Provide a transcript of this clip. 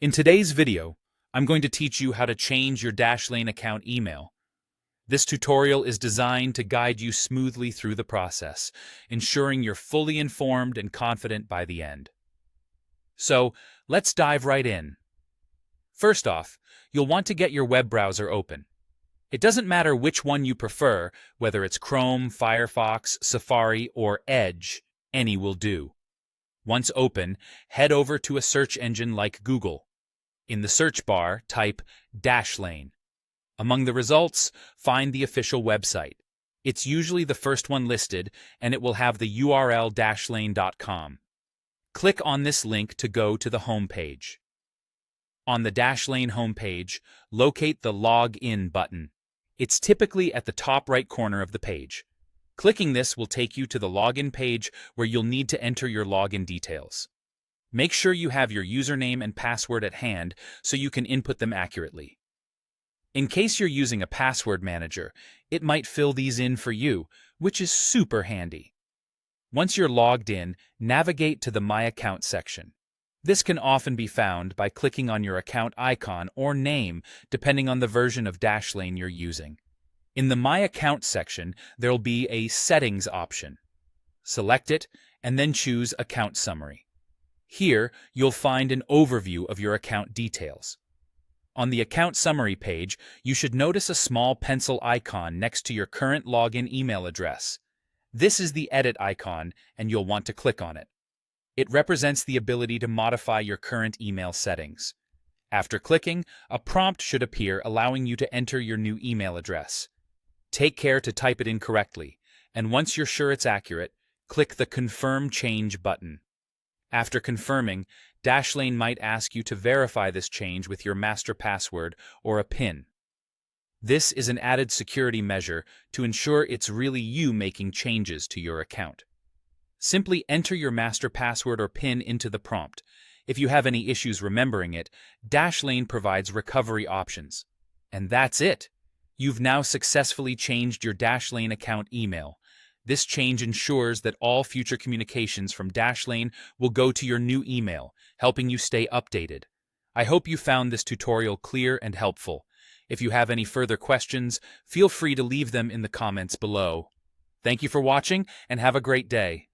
In today's video, I'm going to teach you how to change your Dashlane account email. This tutorial is designed to guide you smoothly through the process, ensuring you're fully informed and confident by the end. So, let's dive right in. First off, you'll want to get your web browser open. It doesn't matter which one you prefer, whether it's Chrome, Firefox, Safari, or Edge, any will do. Once open, head over to a search engine like Google. In the search bar, type Dashlane. Among the results, find the official website. It's usually the first one listed, and it will have the URL dashlane.com. Click on this link to go to the home page. On the Dashlane homepage, locate the Log In button. It's typically at the top right corner of the page. Clicking this will take you to the login page where you'll need to enter your login details. Make sure you have your username and password at hand so you can input them accurately. In case you're using a password manager, it might fill these in for you, which is super handy. Once you're logged in, navigate to the My Account section. This can often be found by clicking on your account icon or name, depending on the version of Dashlane you're using. In the My Account section, there'll be a Settings option. Select it, and then choose Account Summary. Here, you'll find an overview of your account details. On the Account Summary page, you should notice a small pencil icon next to your current login email address. This is the Edit icon, and you'll want to click on it. It represents the ability to modify your current email settings. After clicking, a prompt should appear allowing you to enter your new email address. Take care to type it in correctly, and once you're sure it's accurate, click the Confirm Change button. After confirming, Dashlane might ask you to verify this change with your master password or a PIN. This is an added security measure to ensure it's really you making changes to your account. Simply enter your master password or PIN into the prompt. If you have any issues remembering it, Dashlane provides recovery options. And that's it! You've now successfully changed your Dashlane account email. This change ensures that all future communications from Dashlane will go to your new email, helping you stay updated. I hope you found this tutorial clear and helpful. If you have any further questions, feel free to leave them in the comments below. Thank you for watching, and have a great day.